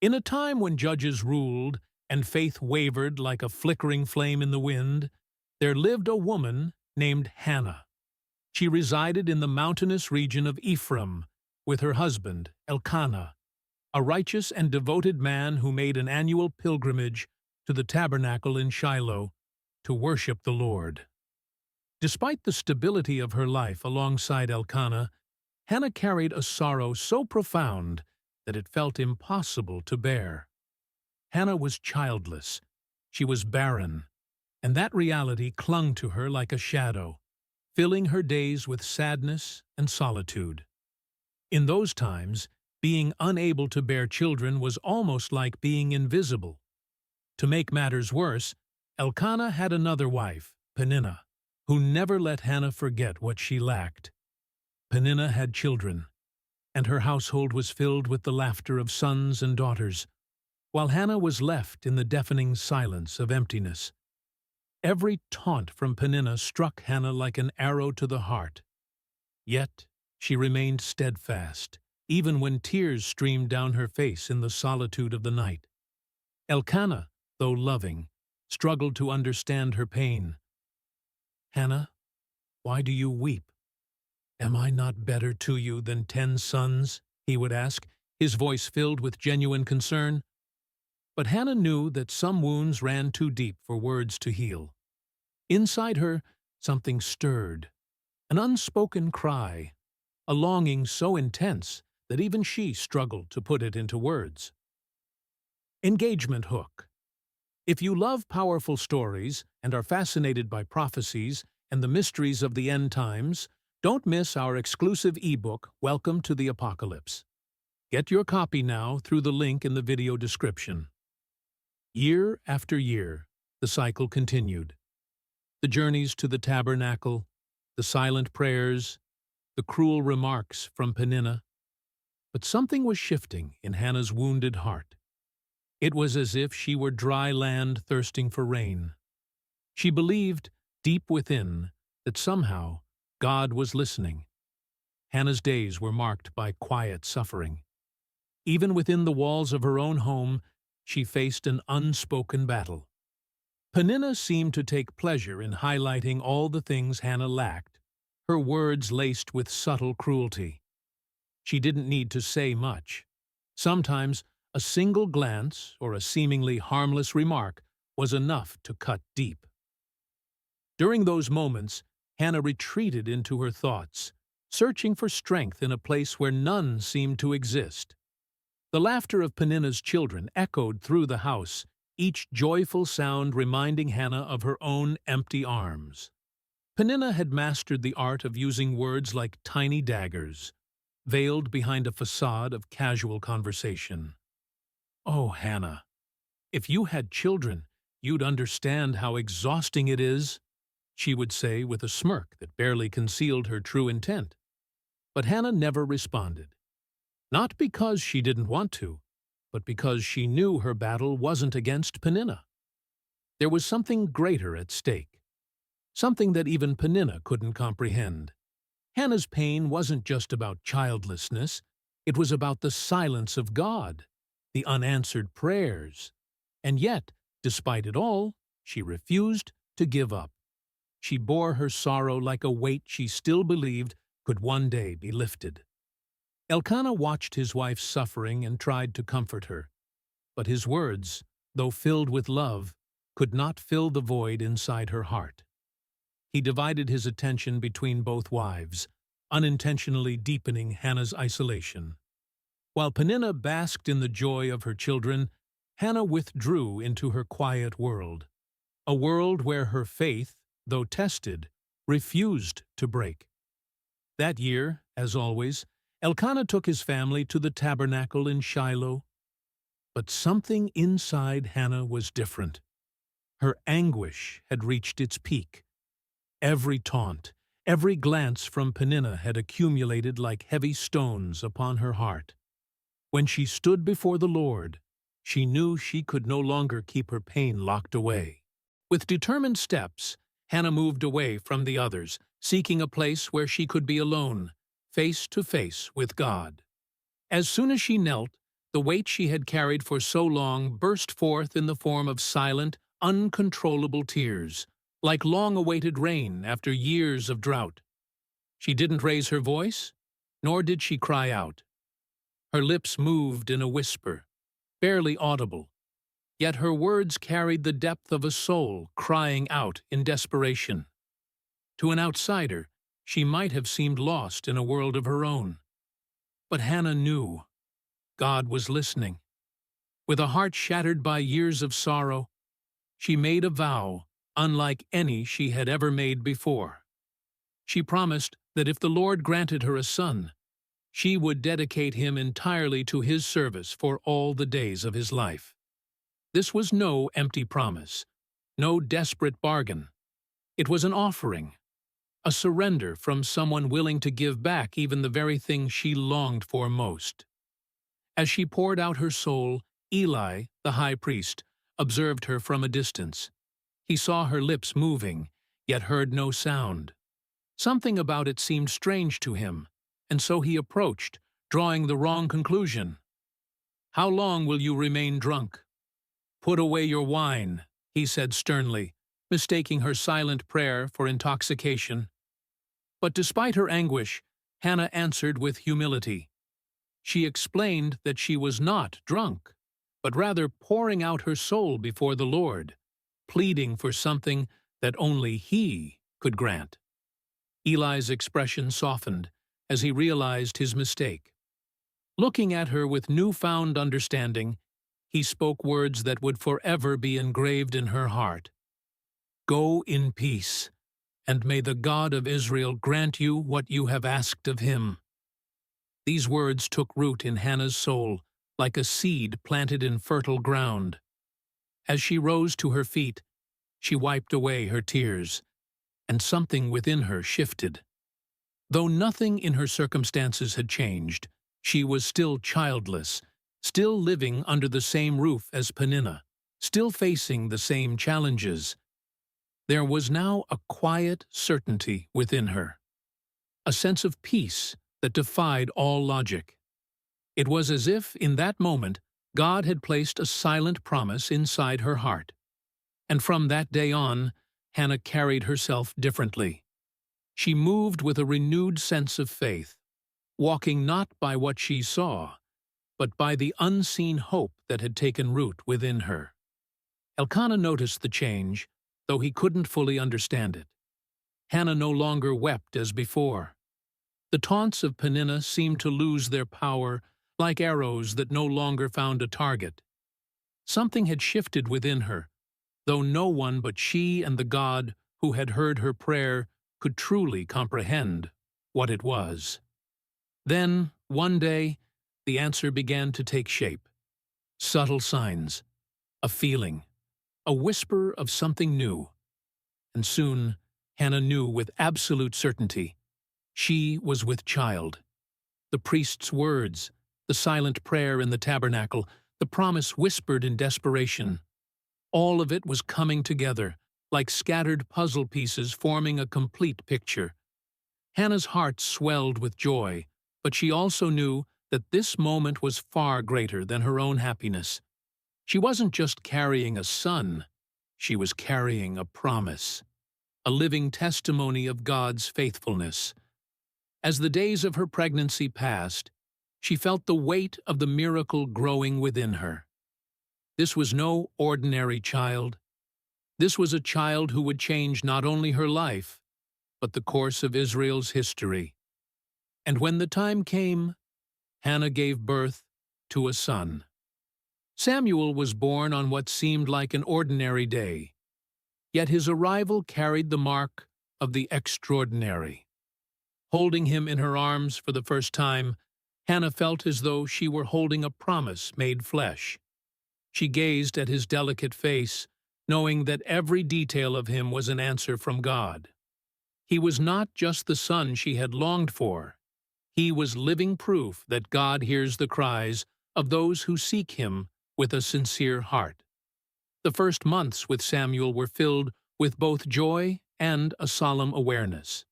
In a time when judges ruled and faith wavered like a flickering flame in the wind, there lived a woman named Hannah. She resided in the mountainous region of Ephraim with her husband, Elkanah, a righteous and devoted man who made an annual pilgrimage to the tabernacle in Shiloh to worship the Lord. Despite the stability of her life alongside Elkanah, Hannah carried a sorrow so profound that it felt impossible to bear. Hannah was childless, she was barren, and that reality clung to her like a shadow, filling her days with sadness and solitude. In those times, being unable to bear children was almost like being invisible. To make matters worse, Elkanah had another wife, Peninnah, who never let Hannah forget what she lacked. Peninnah had children, and her household was filled with the laughter of sons and daughters, while Hannah was left in the deafening silence of emptiness. Every taunt from Peninnah struck Hannah like an arrow to the heart. Yet she remained steadfast, even when tears streamed down her face in the solitude of the night. Elkanah, though loving, struggled to understand her pain. "Hannah, why do you weep? Am I not better to you than 10 sons?" he would ask, his voice filled with genuine concern. But Hannah knew that some wounds ran too deep for words to heal. Inside her, something stirred, an unspoken cry, a longing so intense that even she struggled to put it into words. Engagement hook. If you love powerful stories and are fascinated by prophecies and the mysteries of the end times, don't miss our exclusive ebook, Welcome to the Apocalypse. Get your copy now through the link in the video description. Year after year, the cycle continued. The journeys to the tabernacle, the silent prayers, the cruel remarks from Peninnah. But something was shifting in Hannah's wounded heart. It was as if she were dry land thirsting for rain. She believed, deep within, that somehow God was listening. Hannah's days were marked by quiet suffering. Even within the walls of her own home, she faced an unspoken battle. Peninnah seemed to take pleasure in highlighting all the things Hannah lacked, her words laced with subtle cruelty. She didn't need to say much. Sometimes a single glance or a seemingly harmless remark was enough to cut deep. During those moments, Hannah retreated into her thoughts, searching for strength in a place where none seemed to exist. The laughter of Peninnah's children echoed through the house, each joyful sound reminding Hannah of her own empty arms. Peninnah had mastered the art of using words like tiny daggers, veiled behind a facade of casual conversation. "Oh, Hannah, if you had children, you'd understand how exhausting it is," she would say with a smirk that barely concealed her true intent. But Hannah never responded. Not because she didn't want to, but because she knew her battle wasn't against Peninnah. There was something greater at stake, something that even Peninnah couldn't comprehend. Hannah's pain wasn't just about childlessness, it was about the silence of God, the unanswered prayers. And yet, despite it all, she refused to give up. She bore her sorrow like a weight she still believed could one day be lifted. Elkanah watched his wife's suffering and tried to comfort her, but his words, though filled with love, could not fill the void inside her heart. He divided his attention between both wives, unintentionally deepening Hannah's isolation. While Peninnah basked in the joy of her children, Hannah withdrew into her quiet world, a world where her faith, though tested, refused to break. That year, as always, Elkanah took his family to the tabernacle in Shiloh. But something inside Hannah was different. Her anguish had reached its peak. Every taunt, every glance from Peninnah had accumulated like heavy stones upon her heart. When she stood before the Lord, she knew she could no longer keep her pain locked away. With determined steps, Hannah moved away from the others, seeking a place where she could be alone, face to face with God. As soon as she knelt, The weight she had carried for so long burst forth in the form of silent, uncontrollable tears, like long-awaited rain after years of drought. She didn't raise her voice, nor did she cry out. Her lips moved in a whisper, barely audible, yet her words carried the depth of a soul crying out in desperation. To an outsider, she might have seemed lost in a world of her own. But Hannah knew God was listening. With a heart shattered by years of sorrow, she made a vow unlike any she had ever made before. She promised that if the Lord granted her a son, she would dedicate him entirely to his service for all the days of his life. This was no empty promise, no desperate bargain. It was an offering, a surrender from someone willing to give back even the very thing she longed for most. As she poured out her soul, Eli, the high priest, observed her from a distance. He saw her lips moving, yet heard no sound. Something about it seemed strange to him, and so he approached, drawing the wrong conclusion. "How long will you remain drunk? Put away your wine," he said sternly, mistaking her silent prayer for intoxication. But despite her anguish, Hannah answered with humility. She explained that she was not drunk, but rather pouring out her soul before the Lord, pleading for something that only He could grant. Eli's expression softened as he realized his mistake. Looking at her with newfound understanding, he spoke words that would forever be engraved in her heart. "Go in peace, and may the God of Israel grant you what you have asked of him." These words took root in Hannah's soul like a seed planted in fertile ground. As she rose to her feet, she wiped away her tears, and something within her shifted. Though nothing in her circumstances had changed, she was still childless, still living under the same roof as Peninnah, still facing the same challenges. There was now a quiet certainty within her, a sense of peace that defied all logic. It was as if, in that moment, God had placed a silent promise inside her heart. And from that day on, Hannah carried herself differently. She moved with a renewed sense of faith, walking not by what she saw, but by the unseen hope that had taken root within her. Elkanah noticed the change, though he couldn't fully understand it. Hannah no longer wept as before. The taunts of Peninnah seemed to lose their power, like arrows that no longer found a target. Something had shifted within her, though no one but she and the God who had heard her prayer could truly comprehend what it was. Then, one day, the answer began to take shape. Subtle signs, a feeling, a whisper of something new. And soon, Hannah knew with absolute certainty, she was with child. The priest's words, the silent prayer in the tabernacle, the promise whispered in desperation. All of it was coming together, like scattered puzzle pieces forming a complete picture. Hannah's heart swelled with joy, but she also knew that this moment was far greater than her own happiness. She wasn't just carrying a son, she was carrying a promise, a living testimony of God's faithfulness. As the days of her pregnancy passed, she felt the weight of the miracle growing within her. This was no ordinary child. This was a child who would change not only her life, but the course of Israel's history. And when the time came, Hannah gave birth to a son. Samuel was born on what seemed like an ordinary day, yet his arrival carried the mark of the extraordinary. Holding him in her arms for the first time, Hannah felt as though she were holding a promise made flesh. She gazed at his delicate face, knowing that every detail of him was an answer from God. He was not just the son she had longed for. He was living proof that God hears the cries of those who seek him with a sincere heart. The first months with Samuel were filled with both joy and a solemn awareness.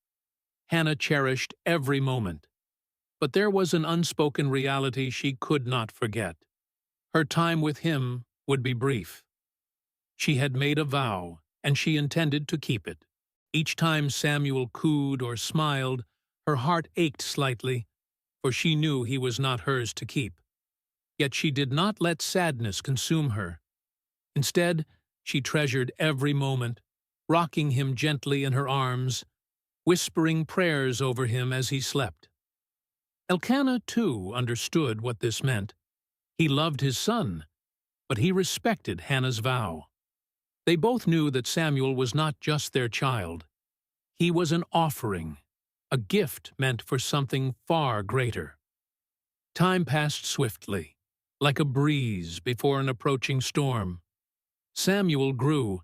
Hannah cherished every moment. But there was an unspoken reality she could not forget. Her time with him would be brief. She had made a vow, and she intended to keep it. Each time Samuel cooed or smiled, her heart ached slightly, for she knew he was not hers to keep. Yet she did not let sadness consume her. Instead, she treasured every moment, rocking him gently in her arms, whispering prayers over him as he slept. Elkanah, too, understood what this meant. He loved his son, but he respected Hannah's vow. They both knew that Samuel was not just their child. He was an offering, a gift meant for something far greater. Time passed swiftly, like a breeze before an approaching storm. Samuel grew,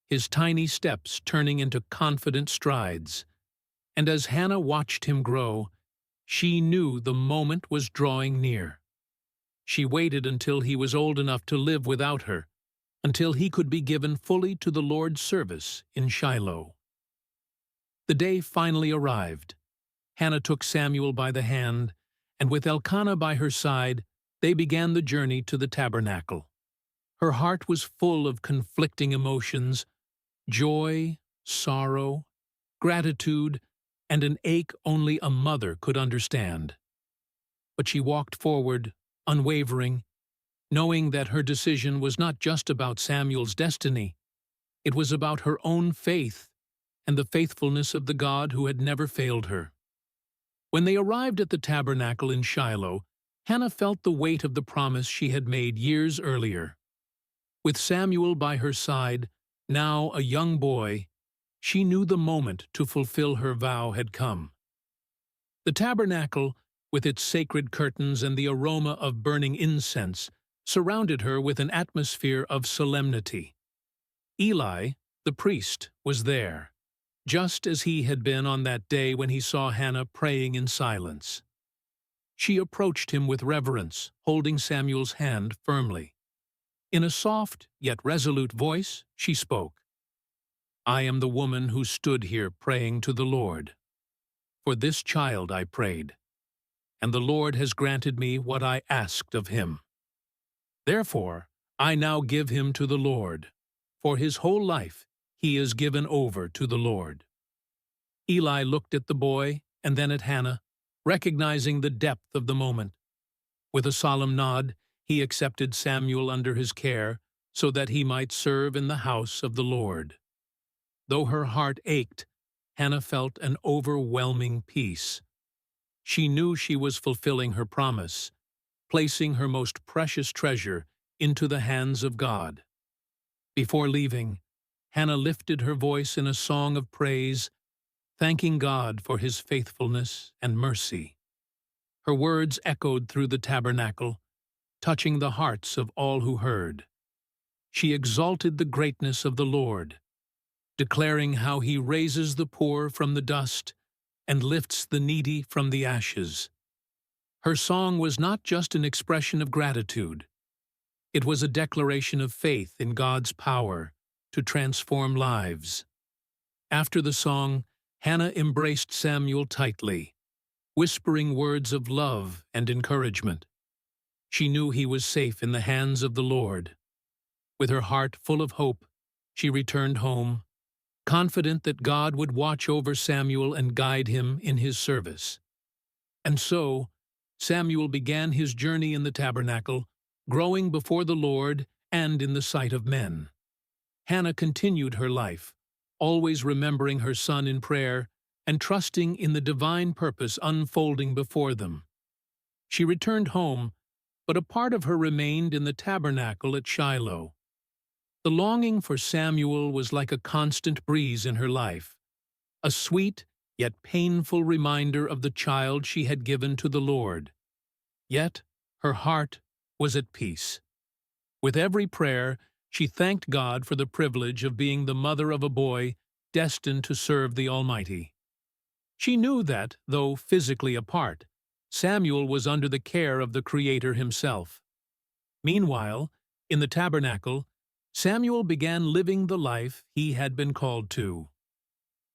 his tiny steps turning into confident strides. And as Hannah watched him grow, she knew the moment was drawing near. She waited until he was old enough to live without her, until he could be given fully to the Lord's service in Shiloh. The day finally arrived. Hannah took Samuel by the hand, and with Elkanah by her side, they began the journey to the tabernacle. Her heart was full of conflicting emotions, joy, sorrow, gratitude, and an ache only a mother could understand. But she walked forward, unwavering, knowing that her decision was not just about Samuel's destiny. It was about her own faith and the faithfulness of the God who had never failed her. When they arrived at the tabernacle in Shiloh, Hannah felt the weight of the promise she had made years earlier. With Samuel by her side, now a young boy, she knew the moment to fulfill her vow had come. The tabernacle, with its sacred curtains and the aroma of burning incense, surrounded her with an atmosphere of solemnity. Eli, the priest, was there, just as he had been on that day when he saw Hannah praying in silence. She approached him with reverence, holding Samuel's hand firmly. In a soft yet resolute voice, she spoke, "I am the woman who stood here praying to the Lord. For this child I prayed, and the Lord has granted me what I asked of him. Therefore, I now give him to the Lord. For his whole life he is given over to the Lord." Eli looked at the boy and then at Hannah, recognizing the depth of the moment. With a solemn nod, he accepted Samuel under his care so that he might serve in the house of the Lord. Though her heart ached, Hannah felt an overwhelming peace. She knew she was fulfilling her promise, placing her most precious treasure into the hands of God. Before leaving, Hannah lifted her voice in a song of praise, thanking God for his faithfulness and mercy. Her words echoed through the tabernacle, touching the hearts of all who heard. She exalted the greatness of the Lord, declaring how he raises the poor from the dust and lifts the needy from the ashes. Her song was not just an expression of gratitude. It was a declaration of faith in God's power to transform lives. After the song, Hannah embraced Samuel tightly, whispering words of love and encouragement. She knew he was safe in the hands of the Lord. With her heart full of hope, she returned home, confident that God would watch over Samuel and guide him in his service. And so, Samuel began his journey in the tabernacle, growing before the Lord and in the sight of men. Hannah continued her life, always remembering her son in prayer and trusting in the divine purpose unfolding before them. She returned home, but a part of her remained in the tabernacle at Shiloh. The longing for Samuel was like a constant breeze in her life, a sweet yet painful reminder of the child she had given to the Lord. Yet her heart was at peace. With every prayer, she thanked God for the privilege of being the mother of a boy destined to serve the Almighty. She knew that, though physically apart, Samuel was under the care of the Creator himself. Meanwhile, in the tabernacle, Samuel began living the life he had been called to.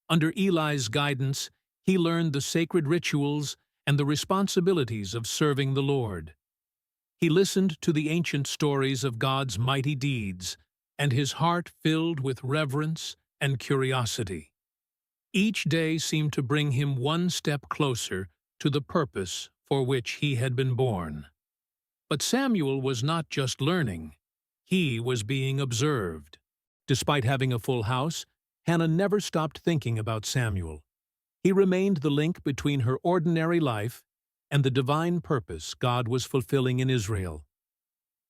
Under Eli's guidance, he learned the sacred rituals and the responsibilities of serving the Lord. He listened to the ancient stories of God's mighty deeds, and his heart filled with reverence and curiosity. Each day seemed to bring him one step closer to the purpose for which he had been born. But Samuel was not just learning, he was being observed. Despite having a full house, Hannah never stopped thinking about Samuel. He remained the link between her ordinary life and the divine purpose God was fulfilling in Israel.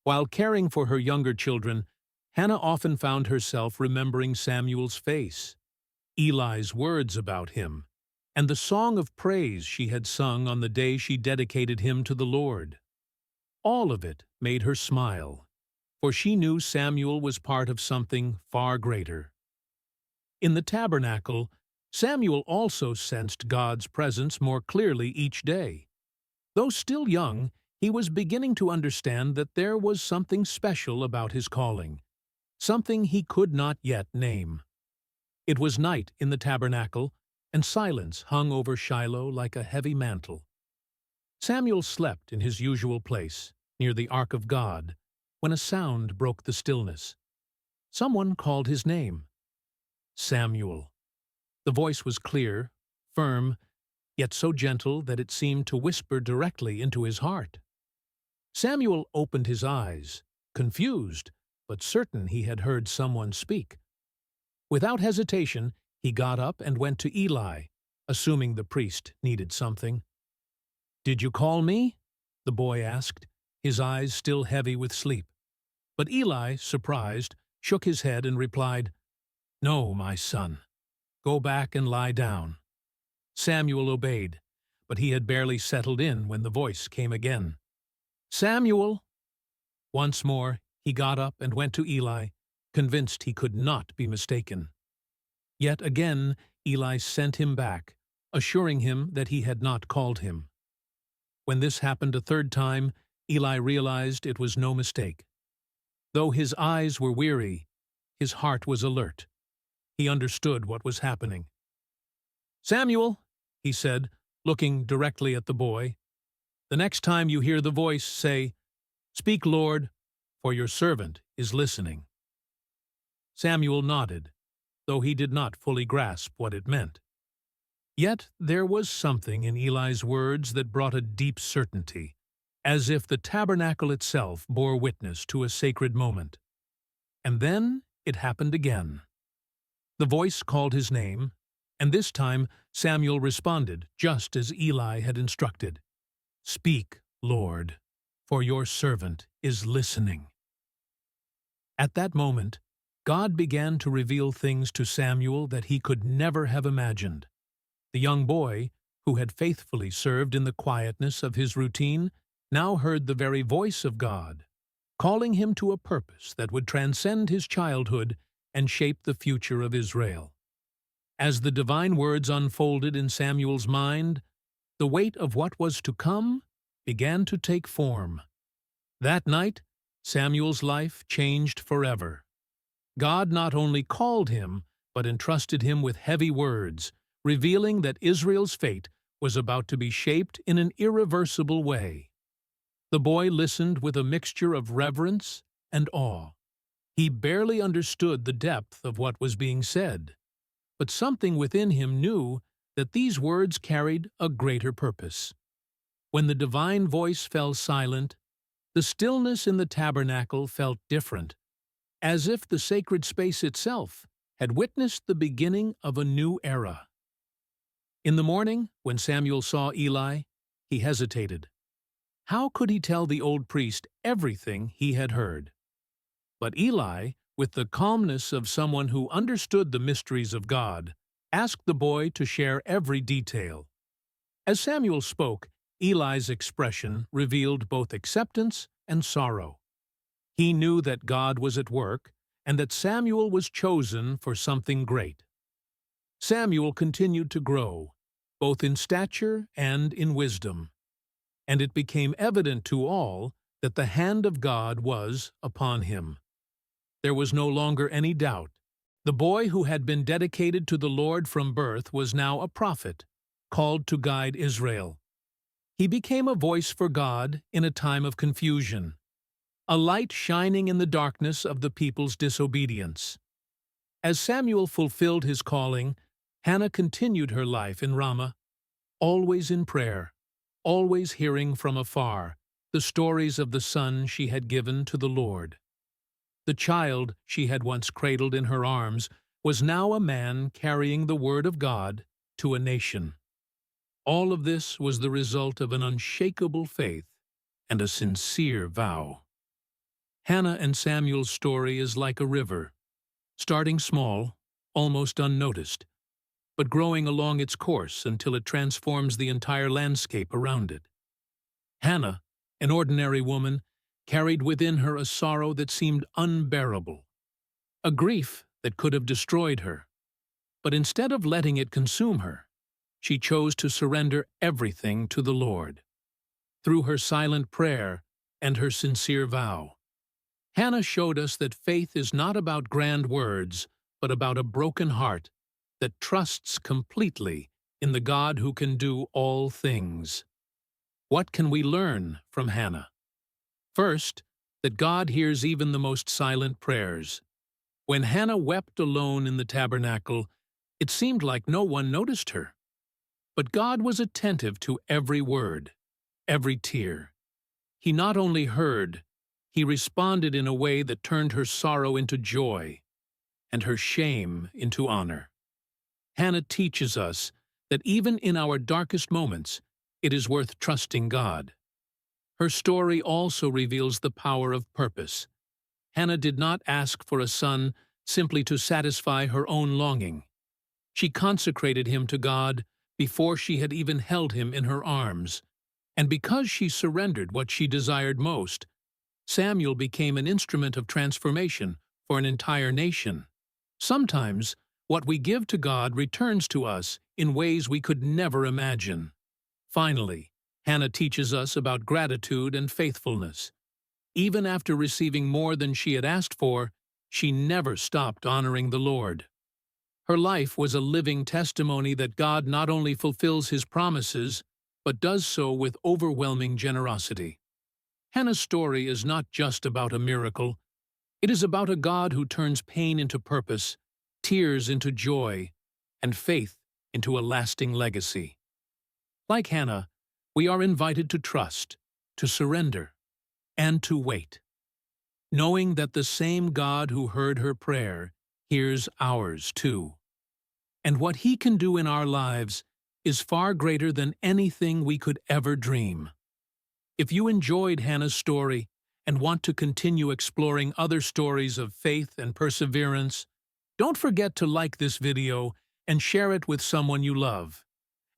While caring for her younger children, Hannah often found herself remembering Samuel's face, Eli's words about him, and the song of praise she had sung on the day she dedicated him to the Lord. All of it made her smile, for she knew Samuel was part of something far greater. In the tabernacle, Samuel also sensed God's presence more clearly each day. Though still young, he was beginning to understand that there was something special about his calling, something he could not yet name. It was night in the tabernacle, and silence hung over Shiloh like a heavy mantle. Samuel slept in his usual place, near the ark of God, when a sound broke the stillness. Someone called his name. Samuel. The voice was clear, firm, yet so gentle that it seemed to whisper directly into his heart. Samuel opened his eyes, confused, but certain he had heard someone speak. Without hesitation, he got up and went to Eli, assuming the priest needed something. "Did you call me?" the boy asked, his eyes still heavy with sleep. But Eli, surprised, shook his head and replied, "No, my son. Go back and lie down." Samuel obeyed, but he had barely settled in when the voice came again. "Samuel!" Once more, he got up and went to Eli, convinced he could not be mistaken. Yet again, Eli sent him back, assuring him that he had not called him. When this happened a third time, Eli realized it was no mistake. Though his eyes were weary, his heart was alert. He understood what was happening. "Samuel," he said, looking directly at the boy, "the next time you hear the voice, say, 'Speak, Lord, for your servant is listening.'" Samuel nodded, though he did not fully grasp what it meant. Yet there was something in Eli's words that brought a deep certainty, as if the tabernacle itself bore witness to a sacred moment. And then it happened again. The voice called his name, and this time Samuel responded just as Eli had instructed. "Speak, Lord, for your servant is listening." At that moment, God began to reveal things to Samuel that he could never have imagined. The young boy, who had faithfully served in the quietness of his routine, now heard the very voice of God, calling him to a purpose that would transcend his childhood and shape the future of Israel. As the divine words unfolded in Samuel's mind, the weight of what was to come began to take form. That night, Samuel's life changed forever. God not only called him, but entrusted him with heavy words, revealing that Israel's fate was about to be shaped in an irreversible way. The boy listened with a mixture of reverence and awe. He barely understood the depth of what was being said, but something within him knew that these words carried a greater purpose. When the divine voice fell silent, the stillness in the tabernacle felt different, as if the sacred space itself had witnessed the beginning of a new era. In the morning, when Samuel saw Eli, he hesitated. How could he tell the old priest everything he had heard? But Eli, with the calmness of someone who understood the mysteries of God, asked the boy to share every detail. As Samuel spoke, Eli's expression revealed both acceptance and sorrow. He knew that God was at work and that Samuel was chosen for something great. Samuel continued to grow, both in stature and in wisdom, and it became evident to all that the hand of God was upon him. There was no longer any doubt. The boy who had been dedicated to the Lord from birth was now a prophet, called to guide Israel. He became a voice for God in a time of confusion, a light shining in the darkness of the people's disobedience. As Samuel fulfilled his calling, Hannah continued her life in Ramah, always in prayer, always hearing from afar the stories of the son she had given to the Lord. The child she had once cradled in her arms was now a man carrying the word of God to a nation. All of this was the result of an unshakable faith and a sincere vow. Hannah and Samuel's story is like a river, starting small, almost unnoticed, but growing along its course until it transforms the entire landscape around it. Hannah, an ordinary woman, carried within her a sorrow that seemed unbearable, a grief that could have destroyed her. But instead of letting it consume her, she chose to surrender everything to the Lord. Through her silent prayer and her sincere vow, Hannah showed us that faith is not about grand words, but about a broken heart that trusts completely in the God who can do all things. What can we learn from Hannah? First, that God hears even the most silent prayers. When Hannah wept alone in the tabernacle, it seemed like no one noticed her. But God was attentive to every word, every tear. He not only heard, He responded in a way that turned her sorrow into joy and her shame into honor. Hannah teaches us that even in our darkest moments, it is worth trusting God. Her story also reveals the power of purpose. Hannah did not ask for a son simply to satisfy her own longing. She consecrated him to God before she had even held him in her arms. And because she surrendered what she desired most, Samuel became an instrument of transformation for an entire nation. Sometimes, what we give to God returns to us in ways we could never imagine. Finally, Hannah teaches us about gratitude and faithfulness. Even after receiving more than she had asked for, she never stopped honoring the Lord. Her life was a living testimony that God not only fulfills His promises, but does so with overwhelming generosity. Hannah's story is not just about a miracle. It is about a God who turns pain into purpose, tears into joy, and faith into a lasting legacy. Like Hannah, we are invited to trust, to surrender, and to wait, knowing that the same God who heard her prayer hears ours too. And what He can do in our lives is far greater than anything we could ever dream. If you enjoyed Hannah's story and want to continue exploring other stories of faith and perseverance, don't forget to like this video and share it with someone you love.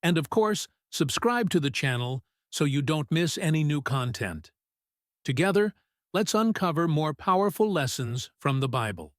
And of course, subscribe to the channel so you don't miss any new content. Together, let's uncover more powerful lessons from the Bible.